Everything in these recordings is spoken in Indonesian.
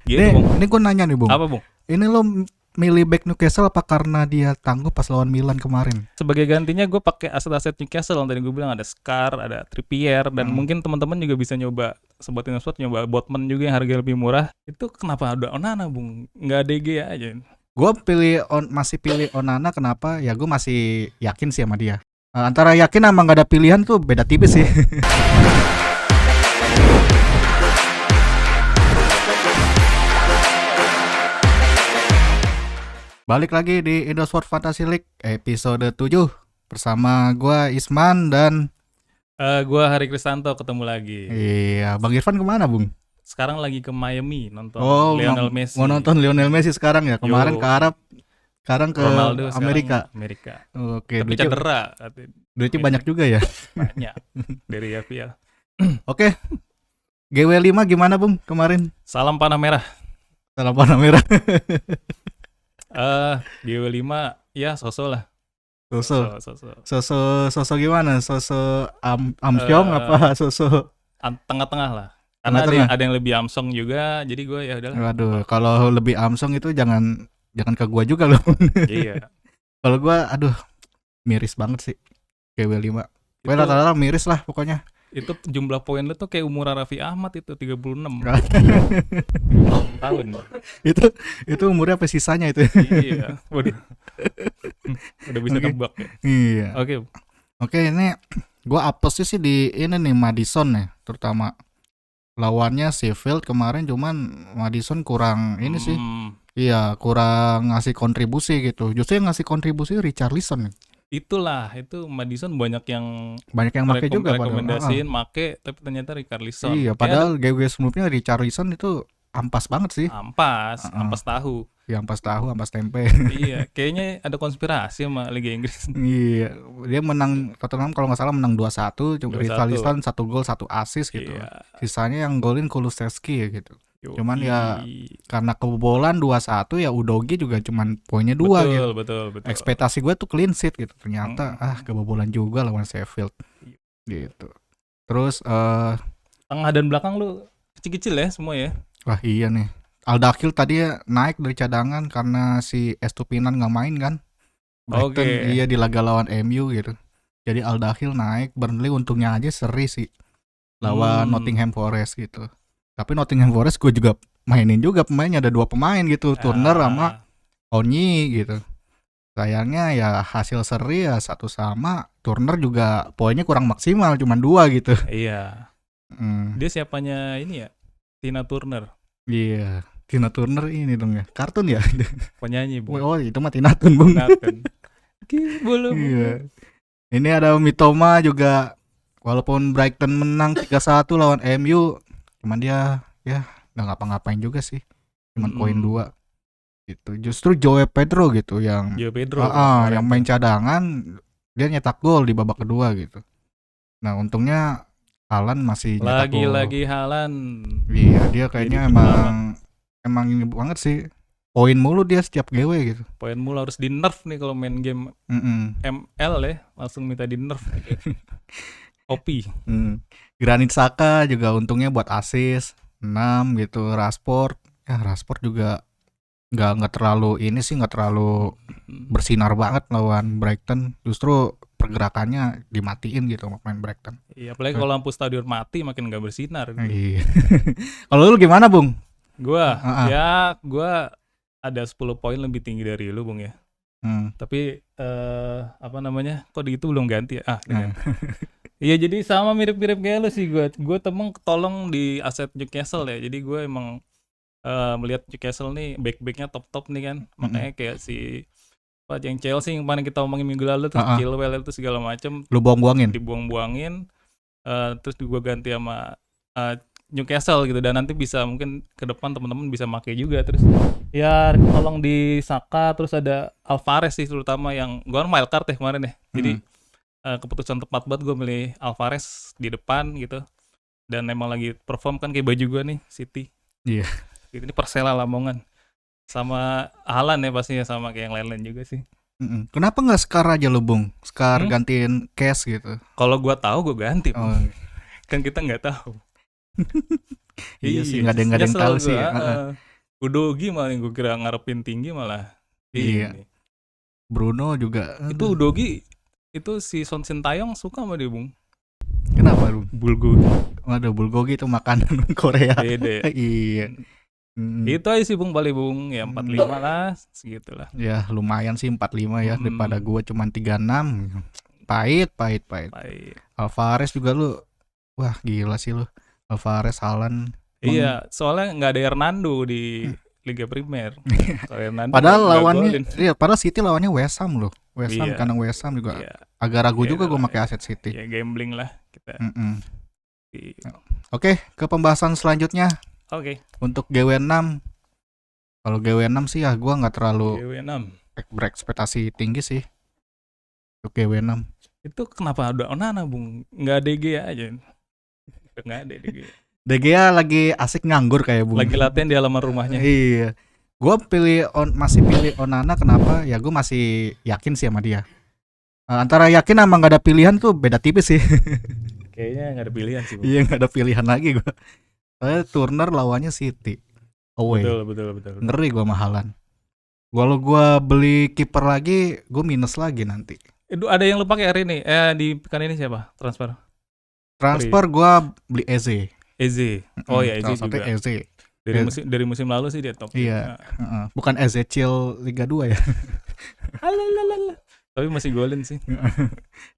Gitu, Nih, Bung. ini gue nanya nih, Bung. Apa, Bung? Ini lo milih back Newcastle apa karena dia tangguh pas lawan Milan kemarin? Sebagai gantinya gue pakai aset-aset Newcastle yang tadi gue bilang, ada Scar, ada Trippier, dan mungkin teman-teman juga bisa nyoba Sobat Indosport nyoba Botman juga yang harga lebih murah. Itu kenapa ada Onana, Bung? Nggak DG aja. Gue masih pilih Onana. Kenapa? Ya gue masih yakin sih sama dia. Antara yakin sama nggak ada pilihan tuh beda tipis sih. Balik lagi di Indosport Fantasy League episode 7 bersama gue Isman dan Gue Hari Kristanto ketemu lagi. iya, Bang Irfan kemana, Bung? Sekarang lagi ke Miami nonton Lionel Messi. Mau nonton Lionel Messi sekarang ya? Kemarin Yo. ke Arab, sekarang ke Ronaldo Amerika. Amerika. Oke, Tapi cedera katanya. duitnya banyak juga ya. Banyak dari FPL. Oke, GW5 gimana, Bung, kemarin? Salam panah merah. Salam panah merah. GW5 ya sosok lah. Soso gimana? Soso Amsyong apa soso Tengah-tengah lah. Karena Tengah-tengah. ada yang lebih Amsong juga, jadi gue ya udahlah. Waduh, kalau lebih Amsong itu jangan ke gua juga loh. Iya. Kalau gua miris banget sih GW5. Gue Itu- rata-rata miris lah pokoknya. Itu jumlah poin lu tuh kayak umur Raffi Ahmad itu 36 tahun. itu umurnya apa sisanya itu? Iya. Waduh. Udah bisa Oke. nebak ya. Iya. Oke. Ini gua apesnya sih di ini nih Madison nih, terutama lawannya Sheffield kemarin, cuman Madison kurang ini sih. Iya, kurang ngasih kontribusi gitu. Justru yang ngasih kontribusi Richarlison nih. Itulah, itu Madison banyak yang Banyak yang pakai juga padahal. rekomendasiin make, tapi ternyata Richarlison. Iya, padahal GW sebelumnya Richarlison itu ampas banget sih. Ampas tahu. Ya ampas tahu, ampas tempe. Iya, kayaknya ada konspirasi sama Liga Inggris. Iya, dia menang Tottenham kalau nggak salah menang 2-1, cuma 2-1. Richarlison 1 gol 1 assist gitu. Iya. Sisanya yang golin Kulusevski ya gitu. Yoi. Cuman ya karena kebobolan 2-1 ya Udogi juga cuman poinnya 2 gitu. Betul. Ekspektasi gue tuh clean sheet gitu. Ternyata kebobolan juga lawan Sheffield. Gitu. Terus tengah dan belakang lu kecil-kecil ya semua ya. wah iya nih. Aldakhil tadi ya naik dari cadangan karena si Estupinan nggak main kan. Brighton Oke. iya di laga lawan MU gitu. Jadi Aldakhil naik, Burnley untungnya aja seri sih lawan Nottingham Forest gitu. Tapi Nottingham Forest gue juga mainin juga pemainnya, ada 2 pemain gitu, Turner sama Onyi gitu. Sayangnya ya hasil seri ya 1 sama, Turner juga poinnya kurang maksimal, cuma 2 gitu. Iya. Dia siapanya ini ya? Tina Turner. Iya, Tina Turner ini dong ya, kartun ya. Penyanyi, Bung. Oh itu mah Tina Tun, Bung. Nathan. Boleh. Iya. Ini ada Mitoma juga, walaupun Brighton menang 3-1 lawan MU, cuman dia ya nggak ngapa-ngapain juga sih, cuman poin 2 gitu. Justru Joe Pedro gitu yang yang main cadangan, dia nyetak gol di babak kedua gitu. Nah untungnya Haaland masih nyetak gol. Lagi Haaland. Iya, dia kayaknya emang ini banget sih, poin mulu dia setiap GW gitu. Poin mulu harus di nerf nih kalau main game ML ya, langsung minta di nerf. OP. Granit Xhaka juga untungnya buat assist 6 gitu. Rashford juga nggak terlalu bersinar banget lawan Brighton. Justru pergerakannya dimatiin gitu sama pemain Brighton. Iya, apalagi kalau lampu stadion mati makin nggak bersinar. Iya. Kalau lu gimana, Bung? Gua ada 10 poin lebih tinggi dari lu, Bung ya. Tapi kok gitu belum ganti ya? Iya, jadi sama mirip-mirip kayak lu sih gue temeng ketolong di aset Newcastle ya. Jadi gue emang melihat Newcastle nih back-backnya top-top nih kan. Makanya kayak si yang Chelsea yang mana kita omongin minggu lalu tuh, Chilwell itu segala macam lu dibuang-buangin, terus gue ganti sama Newcastle gitu, dan nanti bisa mungkin ke depan teman-teman bisa pakai juga. Terus ya tolong di Saka, terus ada Alvarez sih terutama yang gue wildcard ya kemarin ya. Jadi keputusan tepat banget gue milih Alvarez di depan gitu, dan emang lagi perform kan kayak baju gue nih City. Iya. Gitu, ini Persela Lamongan sama Haaland ya pastinya, sama kayak yang lain-lain juga sih. Kenapa nggak Scar aja lu, Bung? Scar gantiin Cash gitu. Kalau gue tahu gue ganti. Kan kita nggak tahu. Iya sih, nggak ada yang tahu sih. Udogi malah yang gue kira ngarepin tinggi malah. Iya. Ini. Bruno juga. Itu Udogi itu si Son Sintayong suka sama dia, Bung. Kenapa lu? Bulgogi. Waduh, bulgogi itu makanan Korea. Beda. Iya. Itu aja sih Bung, paling Bung ya 45 lah, segitulah. Ya lumayan sih 45 ya daripada gua cuma 36. Pahit. Alvarez juga lu. Wah, gila sih lu. Alvarez, Haaland. Iya, soalnya nggak ada Hernando di Liga Primer. Padahal lawannya, padahal City lawannya West Ham loh. West Ham, kandang West Ham juga. Agak ragu juga gue pakai aset City. Ya gambling lah kita. Oke, ke pembahasan selanjutnya. Oke. Untuk GW6. Kalau GW6 sih ya gue nggak terlalu berekspektasi tinggi sih. Untuk GW6. Itu kenapa ada Onana, Bung? Nggak DG aja. Nggak ada DG. DG lagi asik nganggur kayak Bung. Lagi latihan di halaman rumahnya. Iya. Gue masih pilih Onana, kenapa? Ya gue masih yakin sih sama dia. Antara yakin sama nggak ada pilihan tuh beda tipis sih. Kayaknya nggak ada pilihan sih, Bung. Iya, nggak ada pilihan lagi gue. Soalnya Turner lawannya City. Away. Betul. Ngeri gue mahalan. Kalau gue beli kiper lagi, gue minus lagi nanti. Itu ada yang lu pakai hari ini? Di pekan ini siapa? Transfer gue beli Eze. Oh ya, Eze juga. Eze. Dari musim lalu sih dia top. Iya. Bukan Ezechiel Liga 2 ya. Tapi masih golin sih.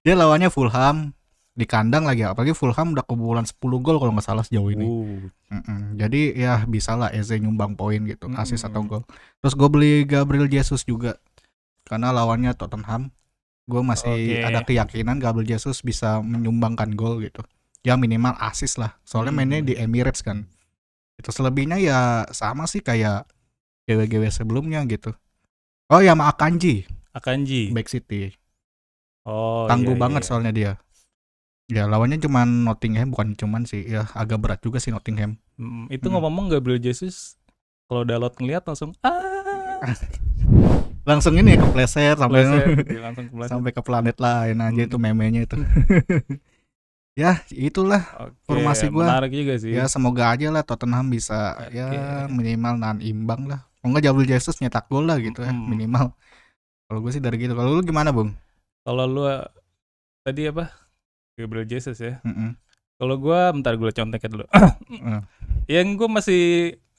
Dia lawannya Fulham di kandang lagi, apalagi Fulham udah kebobolan 10 gol kalau nggak salah sejauh ini. Jadi ya bisa lah Eze nyumbang poin gitu, assist atau gol. Terus gue beli Gabriel Jesus juga karena lawannya Tottenham. Gue masih ada keyakinan Gabriel Jesus bisa menyumbangkan gol gitu. Ya minimal assist lah. Soalnya mainnya di Emirates kan. Itu selebihnya ya sama sih kayak GW sebelumnya gitu. Oh ya sama Akanji. Back City. Tangguh banget soalnya dia. Ya lawannya cuman Nottingham, bukan cuman sih. Ya agak berat juga sih Nottingham. Itu ngomong Gabriel Jesus kalau Dalot ngeliat langsung langsung ini ya kepleset sampai ke planet lain aja itu memenya itu. Ya itulah formasi gue. Menarik juga sih. Ya semoga aja lah Tottenham bisa ya minimal nahan imbang lah. Kalau nggak Gabriel Jesus nyetak gol lah gitu ya minimal. Kalau gue sih dari gitu. Kalau lu gimana Bung? Kalau lu tadi apa? Gabriel Jesus ya. Kalau gue bentar gue contekin dulu. Yang gue masih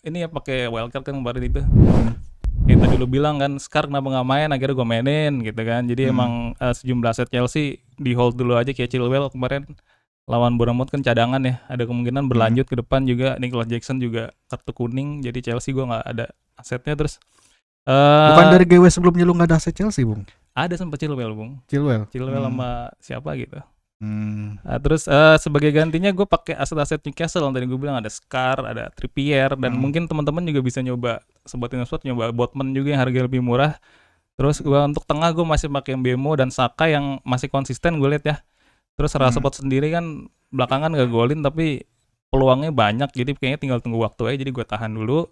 ini ya pakai wildcard kan kemarin itu. Yang tadi lu bilang kan Scar kenapa nggak main, akhirnya gue mainin gitu kan. Jadi emang sejumlah aset Chelsea di hold dulu aja kayak Chilwell kemarin lawan Bournemouth kan cadangan ya, ada kemungkinan berlanjut ke depan juga. Nicholas Jackson juga kartu kuning, jadi Chelsea gue nggak ada asetnya. Terus bukan dari GW sebelumnya lu nggak ada aset Chelsea Bung? Ada sempat Chilwell Bung. Chilwell sama siapa gitu. Terus sebagai gantinya gue pakai aset-aset Newcastle yang tadi gue bilang, ada Scar, ada Trippier, dan mungkin teman-teman juga bisa nyoba Sobat Innosport nyoba Botman juga yang harga lebih murah. Terus gue untuk tengah gue masih pakai Mbemo dan Saka yang masih konsisten gue lihat ya. Terus Rashford sendiri kan belakangan gak golin tapi peluangnya banyak, jadi kayaknya tinggal tunggu waktu aja, jadi gue tahan dulu.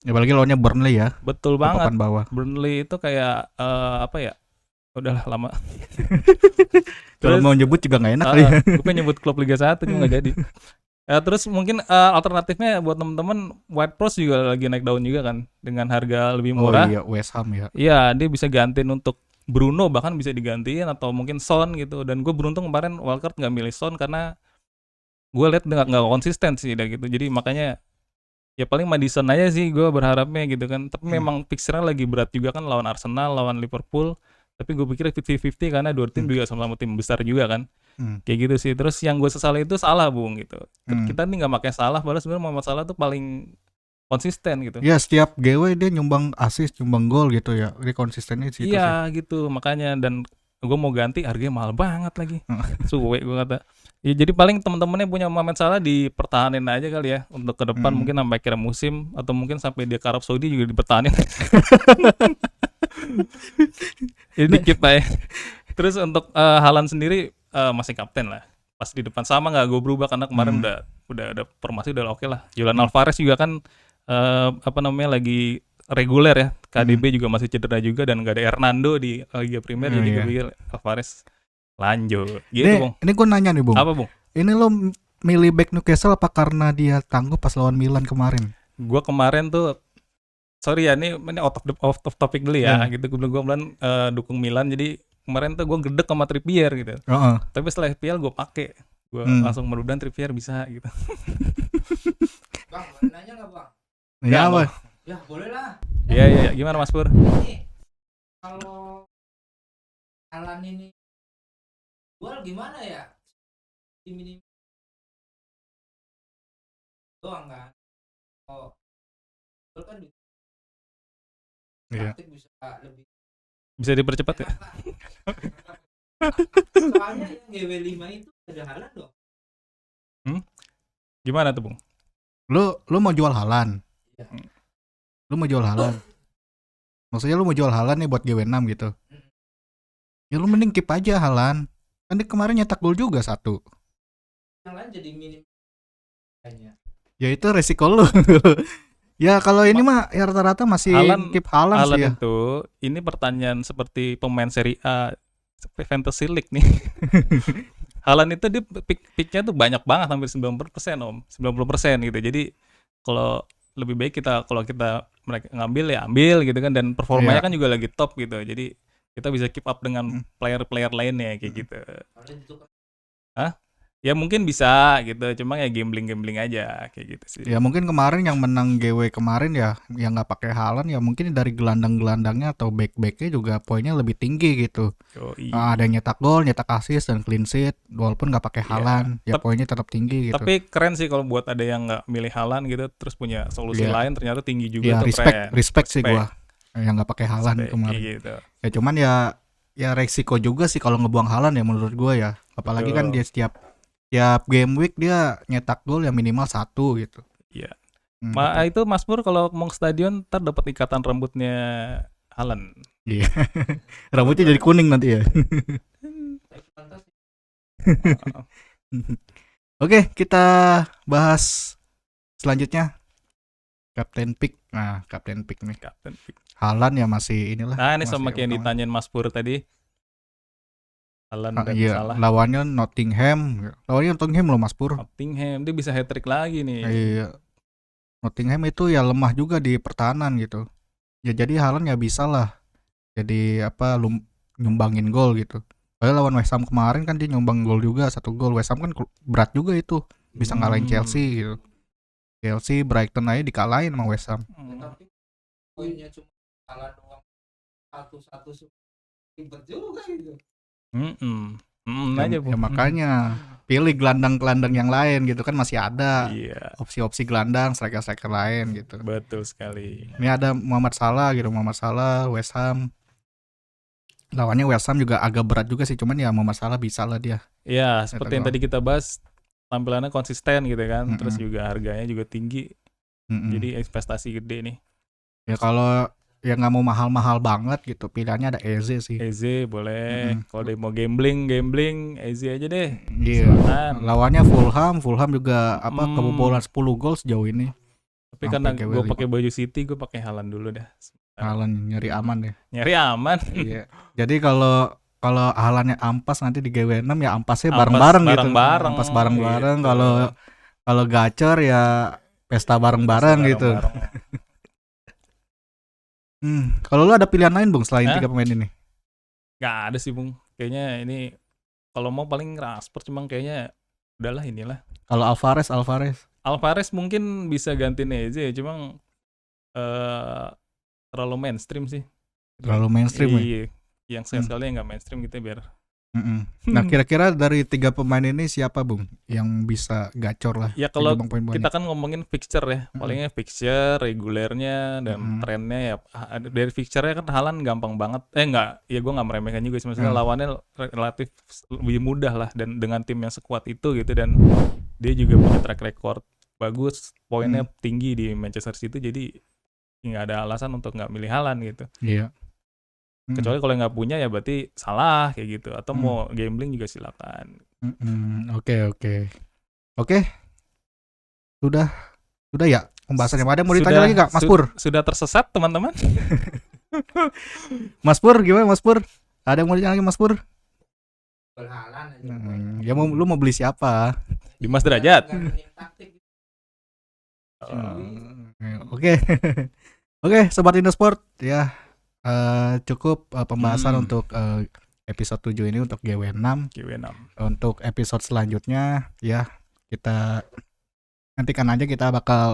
Ya apalagi lawannya Burnley ya. Betul banget. Bawah. Burnley itu kayak apa ya? Udahlah lama. Kalau mau nyebut juga nggak enak kali. Gue pengen nyebut klub Liga 1 cuma nggak jadi. Terus mungkin alternatifnya buat teman-teman, White Rose juga lagi naik daun juga kan dengan harga lebih murah. Oh iya, West Ham ya. Iya, dia bisa gantiin untuk Bruno, bahkan bisa digantiin atau mungkin Son gitu. Dan gue beruntung kemarin wildcard nggak milih Son karena gue lihat nggak konsisten sih gitu. Jadi makanya ya paling Madison aja sih gue berharapnya gitu kan. Tapi memang fixernya lagi berat juga kan, lawan Arsenal, lawan Liverpool. Tapi gue pikir 50-50 karena dua tim juga sama-sama tim besar juga kan. Kayak gitu sih. Terus yang gue sesali itu Salah Bung gitu. Kita nih nggak pakai Salah, padahal sebenarnya Muhammad Salah tuh paling konsisten gitu. Ya setiap GW dia nyumbang assist, nyumbang gol gitu ya. Dia konsistennya sih. Iya gitu makanya, dan gue mau ganti harganya mahal banget lagi. Suwe gue kata. Ya jadi paling teman-temannya punya Muhammad Salah dipertahanin aja kali ya untuk ke depan, mungkin sampai akhir musim atau mungkin sampai dia ke Arab Saudi juga dipertahanin. Ini dikit lah ya. Terus untuk Haaland sendiri masih kapten lah. Pas di depan sama nggak gue berubah karena kemarin udah ada formasi udah oke lah. Julian Alvarez juga kan lagi reguler ya. KDB juga masih cedera juga dan nggak ada Hernando di Liga Primer, jadi gue pikir Alvarez lanjut. Gitu Bung. Ini gue nanya nih Bung. Apa Bung? Ini lo milih back Newcastle apa karena dia tangguh pas lawan Milan kemarin? Gue kemarin tuh sorry ya, ini out of topic dulu ya. Gitu gue bilang dukung Milan, jadi kemarin tuh gue gedek sama Trippier gitu. Tapi setelah FPL gue pakai, gue langsung merudan Trippier bisa gitu. Bang, boleh nanya nggak bang? Ya apa? Ya boleh lah. Iya, gimana Mas Pur? Ini kalau Alan ini jual gimana ya? Ini doang kan? Oh, jual kan Iya. bisa lebih. Bisa dipercepat ya? Soalnya yang GW5 itu ada Haaland dong. Gimana tuh Bung? Lu mau jual Haaland? Iya. Lu mau jual Haaland? Maksudnya lu mau jual Haaland nih buat GW6 gitu? Ya lu mending keep aja Haaland. Kan dia kemarin nyetak gol juga 1. Yang lain jadi minim kayaknya. Ya itu resiko lu. Ya kalau ini mah ya rata-rata masih keep Haaland sih ya. Itu ini pertanyaan seperti pemain Serie A Fantasy League nih. Haaland itu dia picknya tuh banyak banget, hampir 90% om, 90% gitu. Jadi kalau lebih baik kalau kita mereka ngambil ya ambil gitu kan, dan performanya kan juga lagi top gitu. Jadi kita bisa keep up dengan player-player lainnya kayak gitu. Ya mungkin bisa gitu, cuma ya gambling aja kayak gitu sih. Ya mungkin kemarin yang menang GW kemarin ya yang nggak pakai Haaland ya mungkin dari gelandang-gelandangnya atau back-backnya juga poinnya lebih tinggi gitu. Ada yang nyetak gol, nyetak assist dan clean sheet walaupun nggak pakai Haaland ya poinnya tetap tinggi gitu. Tapi keren sih kalau buat ada yang nggak milih Haaland gitu terus punya solusi lain ternyata tinggi juga. Ya respect sih gua yang nggak pakai Haaland kemarin. Gitu. Ya cuman ya resiko juga sih kalau ngebuang Haaland ya menurut gua ya. Apalagi kan dia setiap game week dia nyetak gol yang minimal 1 gitu. Iya. Itu Mas Pur kalau mau ke stadion ntar dapat ikatan rambutnya Haaland. Iya. Rambutnya jadi kuning nanti ya. Oke, kita bahas selanjutnya. Captain pick. Nah, Captain pick nih. Haaland ya masih inilah. Nah, ini sama kayak yang ditanyain Mas Pur tadi. Iya, lawannya Nottingham loh Mas Pur. Nottingham dia bisa hat-trick lagi nih. Iya. Nottingham itu ya lemah juga di pertahanan gitu. Ya jadi Haaland ya bisa lah. Jadi nyumbangin gol gitu. Padahal lawan West Ham kemarin kan dia nyumbang gol juga 1 gol. West Ham kan berat juga itu. Bisa ngalahin Chelsea gitu. Chelsea, Brighton aja dikalahin sama West Ham. Tapi poinnya cuma kalah doang 1-1 ribet juga gitu. Ya makanya pilih gelandang-gelandang yang lain gitu kan masih ada opsi-opsi gelandang striker-striker lain gitu. Betul sekali. Ini ada Muhammad Salah West Ham. Lawannya West Ham juga agak berat juga sih, cuman ya Muhammad Salah bisa lah dia. Ya seperti yang tadi kita bahas, tampilannya konsisten gitu kan, terus juga harganya juga tinggi. Jadi investasi gede nih. Ya kalau ya nggak mau mahal-mahal banget gitu, pilihannya ada Eze sih. Eze boleh. Kalau dia mau gambling Eze aja deh. Iya. Lawannya Fulham juga kebobolan 10 gol sejauh ini. Tapi karena gue pakai baju City, gue pakai Haaland dulu dah. Haaland nyari aman ya. Nyari aman. Iya. Jadi kalau Haalandnya ampas nanti di GW6 ya ampasnya bareng-bareng gitu. Ampas bareng-bareng. Kalau gacor ya pesta bareng-bareng gitu. Kalau lu ada pilihan lain Bung selain 3 pemain ini? Gak ada sih Bung. Kayaknya ini kalau mau paling Rashford, cuma kayaknya udahlah inilah. Kalau Alvarez mungkin bisa ganti Eze, cuma terlalu mainstream sih. Terlalu mainstream ya? Yang sekali nggak mainstream gitu biar. Nah kira-kira dari 3 pemain ini siapa Bung yang bisa gacor lah? Ya kalau kita kan ngomongin fixture ya, palingnya fixture, regulernya dan trennya ya. Dari fixture-nya kan Haaland gampang banget. Ya gue nggak meremehkan juga, sebenarnya lawannya relatif lebih mudah lah, dan dengan tim yang sekuat itu gitu, dan dia juga punya track record bagus, poinnya tinggi di Manchester City, jadi nggak ada alasan untuk nggak milih Haaland gitu. Iya. Kecuali kalau nggak punya ya berarti salah kayak gitu, atau mau gambling juga silakan. Oke. Sudah ya pembahasannya. Ada mau ditanya lagi nggak Mas Pur? Sudah tersesat teman-teman. Mas Pur gimana Mas Pur? Ada yang mau ditanya lagi Mas Pur? Ya lu mau beli siapa? Dimas Derajat. Oke. Oke, Sobat Indosport ya, cukup pembahasan Hmm. untuk episode 7 ini untuk GW6. Untuk episode selanjutnya ya kita nantikan aja, kita bakal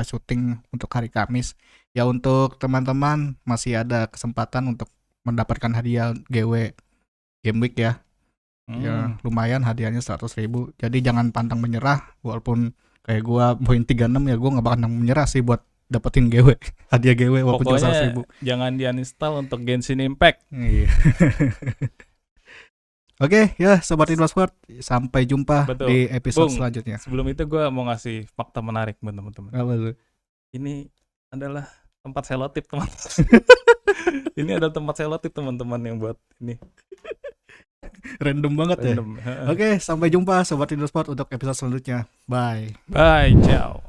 syuting untuk hari Kamis. Ya untuk teman-teman masih ada kesempatan untuk mendapatkan hadiah GW Game Week ya. Ya lumayan hadiahnya 100.000. Jadi jangan pantang menyerah, walaupun kayak gua poin 36 ya gua nggak bakal menyerah sih buat dapetin GW hadiah GW walaupun cuma 100.000. Jangan di-uninstall untuk Genshin Impact. Iya. Oke ya Sobat Indosport, sampai jumpa Betul. di episode Bung, selanjutnya. Sebelum itu gue mau ngasih fakta menarik buat teman-teman. Apa tuh? Ini adalah tempat selotip teman-teman. Ini ada tempat selotip teman-teman yang buat ini. Random banget Random. ya. Oke, sampai jumpa Sobat Indosport untuk episode selanjutnya. Bye. Bye, ciao.